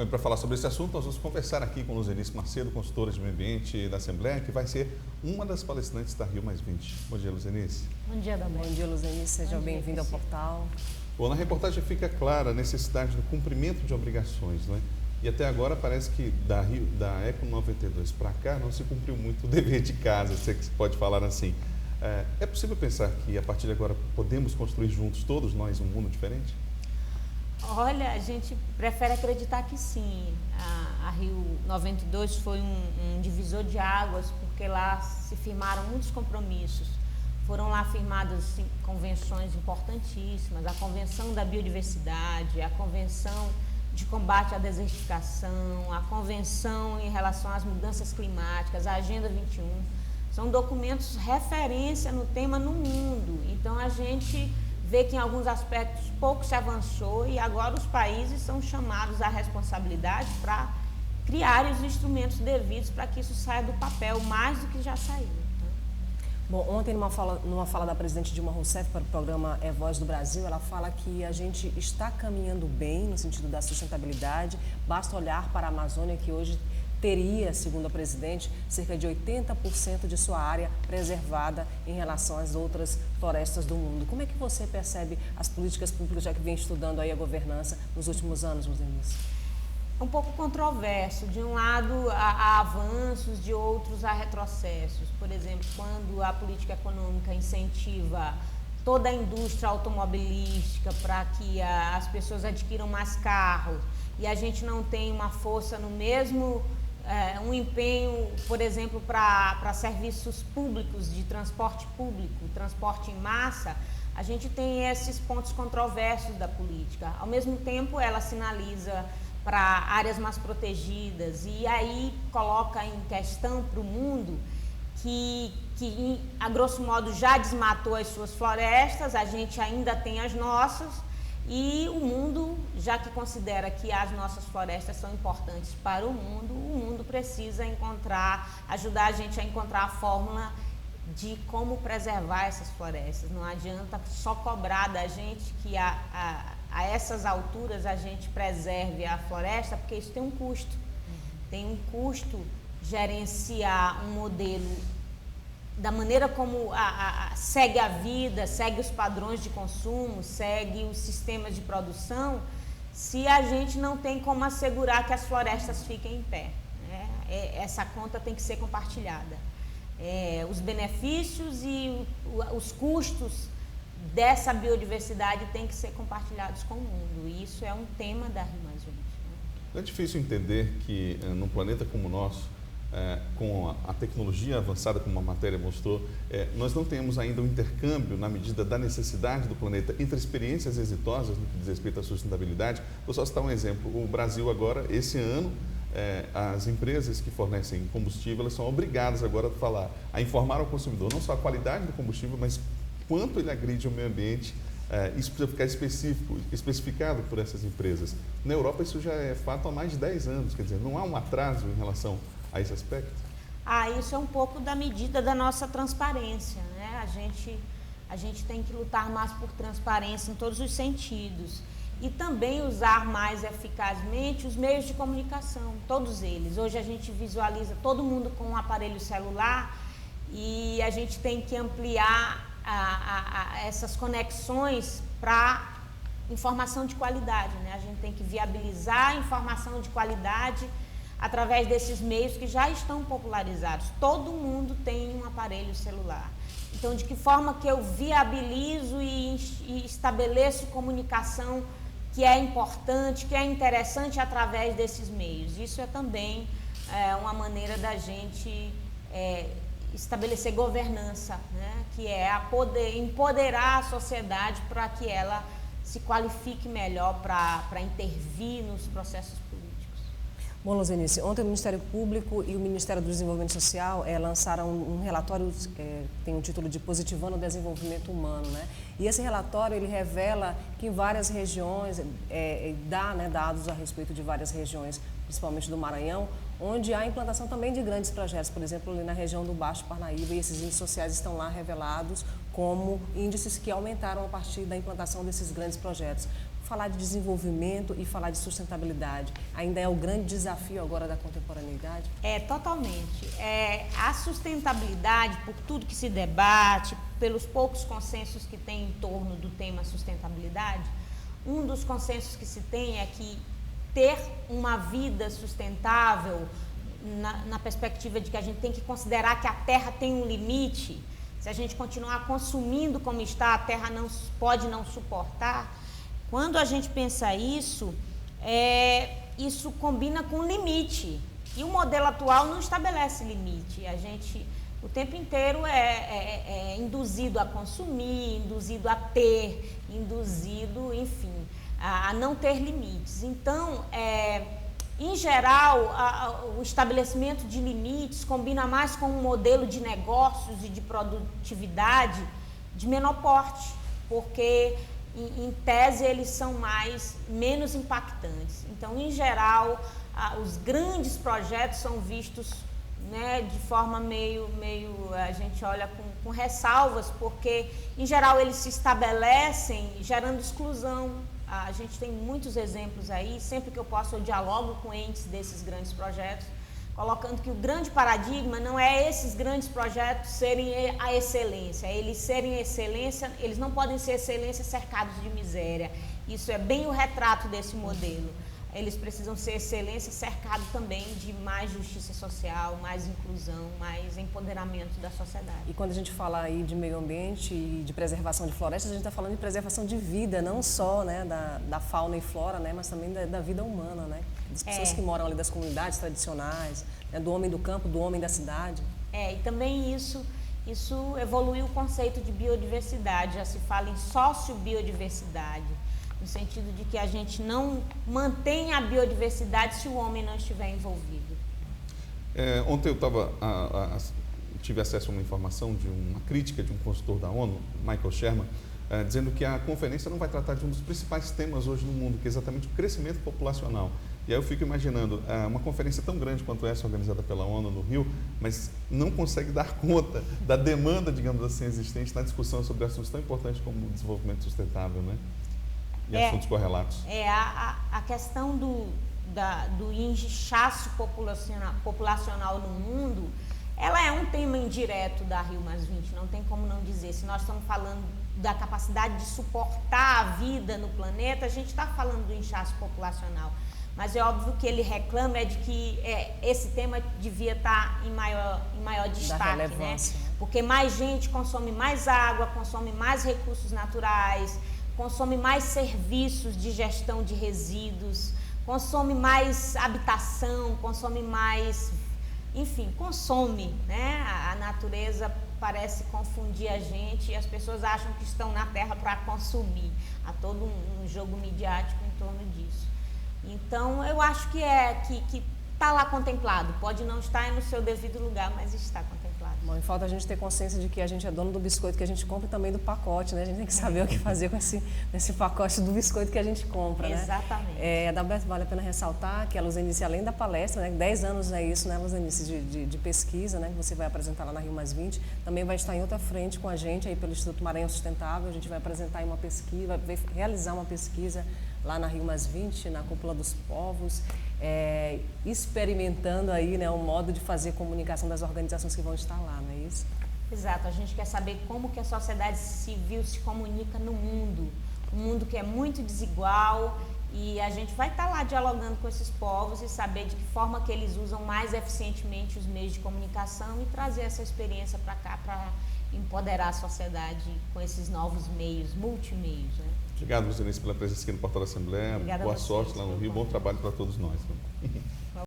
Bom, e para falar sobre esse assunto, nós vamos conversar aqui com Luzenice Macedo, consultora de meio ambiente da Assembleia, que vai ser uma das palestrantes da Rio Mais 20. Bom dia, Luzenice. Bom dia, Dalmé. Bom dia, Luzenice. Seja bem-vindo ao portal. Bom, na reportagem fica clara a necessidade do cumprimento de obrigações, né? E até agora parece que da Eco 92 para cá não se cumpriu muito o dever de casa, se é que se pode falar assim. É possível pensar que a partir de agora podemos construir juntos, todos nós, um mundo diferente? Olha, a gente prefere acreditar que sim. A Rio 92 foi um divisor de águas, porque lá se firmaram muitos compromissos. Foram lá firmadas convenções importantíssimas, a Convenção da Biodiversidade, a Convenção de Combate à Desertificação, a Convenção em relação às mudanças climáticas, a Agenda 21. São documentos referência no tema no mundo. Então, a gente vê que em alguns aspectos pouco se avançou e agora os países são chamados à responsabilidade para criar os instrumentos devidos para que isso saia do papel mais do que já saiu. Bom, ontem numa fala da presidente Dilma Rousseff para o programa É Voz do Brasil, ela fala que a gente está caminhando bem no sentido da sustentabilidade, basta olhar para a Amazônia, que hoje teria, segundo a presidente, cerca de 80% de sua área preservada em relação às outras florestas do mundo. Como é que você percebe as políticas públicas, já que vem estudando aí a governança nos últimos anos, Luzenice? Um pouco controverso. De um lado há avanços, de outros há retrocessos. Por exemplo, quando a política econômica incentiva toda a indústria automobilística para que as pessoas adquiram mais carros e a gente não tem uma força no mesmo, um empenho, por exemplo, para serviços públicos, de transporte público, transporte em massa, a gente tem esses pontos controversos da política. Ao mesmo tempo, ela sinaliza para áreas mais protegidas e aí coloca em questão para o mundo que a grosso modo já desmatou as suas florestas, a gente ainda tem as nossas e o mundo, já que considera que as nossas florestas são importantes para o mundo precisa ajudar a gente a encontrar a fórmula de como preservar essas florestas. Não adianta só cobrar da gente que a essas alturas a gente preserve a floresta, porque isso tem um custo. Tem um custo gerenciar um modelo da maneira como segue a vida, segue os padrões de consumo, segue os sistemas de produção, se a gente não tem como assegurar que as florestas fiquem em pé, né? Essa conta tem que ser compartilhada. Os benefícios e os custos dessa biodiversidade têm que ser compartilhados com o mundo. E isso é um tema da Rio Mais 20. Né? É difícil entender que num planeta como o nosso, com a tecnologia avançada, como a matéria mostrou, nós não temos ainda um intercâmbio na medida da necessidade do planeta entre experiências exitosas no que diz respeito à sustentabilidade. Vou só citar um exemplo. O Brasil agora, esse ano, as empresas que fornecem combustível, elas são obrigadas agora a informar ao consumidor não só a qualidade do combustível, mas quanto ele agride o meio ambiente. Isso precisa ficar especificado por essas empresas. Na Europa isso já é fato há mais de 10 anos, quer dizer, não há um atraso em relação a esse aspecto? Isso é um pouco da medida da nossa transparência, né? A gente tem que lutar mais por transparência em todos os sentidos e também usar mais eficazmente os meios de comunicação, todos eles. Hoje a gente visualiza todo mundo com um aparelho celular e a gente tem que ampliar essas conexões para informação de qualidade, né? A gente tem que viabilizar a informação de qualidade através desses meios que já estão popularizados. Todo mundo tem um aparelho celular. Então, de que forma que eu viabilizo e estabeleço comunicação que é importante, que é interessante através desses meios? Isso é também uma maneira da gente estabelecer governança, né? Que é empoderar a sociedade para que ela se qualifique melhor para intervir nos processos políticos. Bom, Luzenice, ontem o Ministério Público e o Ministério do Desenvolvimento Social lançaram um relatório que tem o título de Positivando o Desenvolvimento Humano, né? E esse relatório, ele revela que em várias regiões, dá dados a respeito de várias regiões, principalmente do Maranhão, onde há implantação também de grandes projetos, por exemplo, ali na região do Baixo Parnaíba, e esses índices sociais estão lá revelados como índices que aumentaram a partir da implantação desses grandes projetos. falar de desenvolvimento e falar de sustentabilidade ainda é o grande desafio agora da contemporaneidade? Totalmente. A sustentabilidade, por tudo que se debate, pelos poucos consensos que tem em torno do tema sustentabilidade, um dos consensos que se tem é que ter uma vida sustentável, na perspectiva de que a gente tem que considerar que a Terra tem um limite. Se a gente continuar consumindo como está, a Terra pode não suportar. Quando a gente pensa isso, isso combina com limite. E o modelo atual não estabelece limite. A gente, o tempo inteiro, é induzido a consumir, induzido a ter, induzido, enfim, a não ter limites. Então, em geral, o estabelecimento de limites combina mais com um modelo de negócios e de produtividade de menor porte, porque, em tese, eles são menos impactantes. Então, em geral, os grandes projetos são vistos, né, de forma meio a gente olha com ressalvas, porque, em geral, eles se estabelecem gerando exclusão. A gente tem muitos exemplos aí, sempre que eu posso eu dialogo com entes desses grandes projetos, colocando que o grande paradigma não é esses grandes projetos serem a excelência, eles serem excelência, eles não podem ser excelência cercados de miséria. Isso é bem o retrato desse modelo. Eles precisam ser excelência cercado também de mais justiça social, mais inclusão, mais empoderamento da sociedade. E quando a gente fala aí de meio ambiente e de preservação de florestas, a gente está falando de preservação de vida, não só, né, da fauna e flora, né, mas também da vida humana, né? Das pessoas que moram ali, das comunidades tradicionais, né, do homem do campo, do homem da cidade. E também isso evoluiu o conceito de biodiversidade, já se fala em sociobiodiversidade, no sentido de que a gente não mantém a biodiversidade se o homem não estiver envolvido. Ontem eu tive acesso a uma informação de uma crítica de um consultor da ONU, Michael Sherman, dizendo que a conferência não vai tratar de um dos principais temas hoje no mundo, que é exatamente o crescimento populacional. E aí eu fico imaginando, uma conferência tão grande quanto essa, organizada pela ONU no Rio, mas não consegue dar conta da demanda, digamos assim, existente na discussão sobre assuntos tão importantes como o desenvolvimento sustentável, né? E assuntos correlatos. A questão do inchaço populacional no mundo, ela é um tema indireto da Rio+20, não tem como não dizer. Se nós estamos falando da capacidade de suportar a vida no planeta, a gente está falando do inchaço populacional. Mas é óbvio que ele reclama de que esse tema devia estar em maior destaque, né? Porque mais gente consome mais água, consome mais recursos naturais, consome mais serviços de gestão de resíduos, consome mais habitação, consome mais, enfim, consome, né? A natureza parece confundir a gente e as pessoas acham que estão na Terra para consumir. Há todo um jogo midiático em torno disso. Então, eu acho que está lá contemplado. Pode não estar no seu devido lugar, mas está contemplado. Bom, e falta a gente ter consciência de que a gente é dono do biscoito que a gente compra e também do pacote, né? A gente tem que saber o que fazer com esse pacote do biscoito que a gente compra, né? Exatamente. A WS vale a pena ressaltar que a Luzenice, além da palestra, né? 10 anos é isso, né, Luzenice, de pesquisa, né? Que você vai apresentar lá na Rio+20, também vai estar em outra frente com a gente aí pelo Instituto Maranhão Sustentável. A gente vai apresentar aí uma pesquisa, vai realizar uma pesquisa lá na Rio+20, na Cúpula dos Povos, experimentando aí, né, o modo de fazer comunicação das organizações que vão estar lá, não é isso? Exato, a gente quer saber como que a sociedade civil se comunica no mundo, um mundo que é muito desigual, e a gente vai estar lá dialogando com esses povos e saber de que forma que eles usam mais eficientemente os meios de comunicação e trazer essa experiência para cá, para empoderar a sociedade com esses novos meios, multimeios, né? Obrigado, Luzenice, pela presença aqui no Portal da Assembleia. Boa sorte lá no Rio, bom trabalho para todos nós.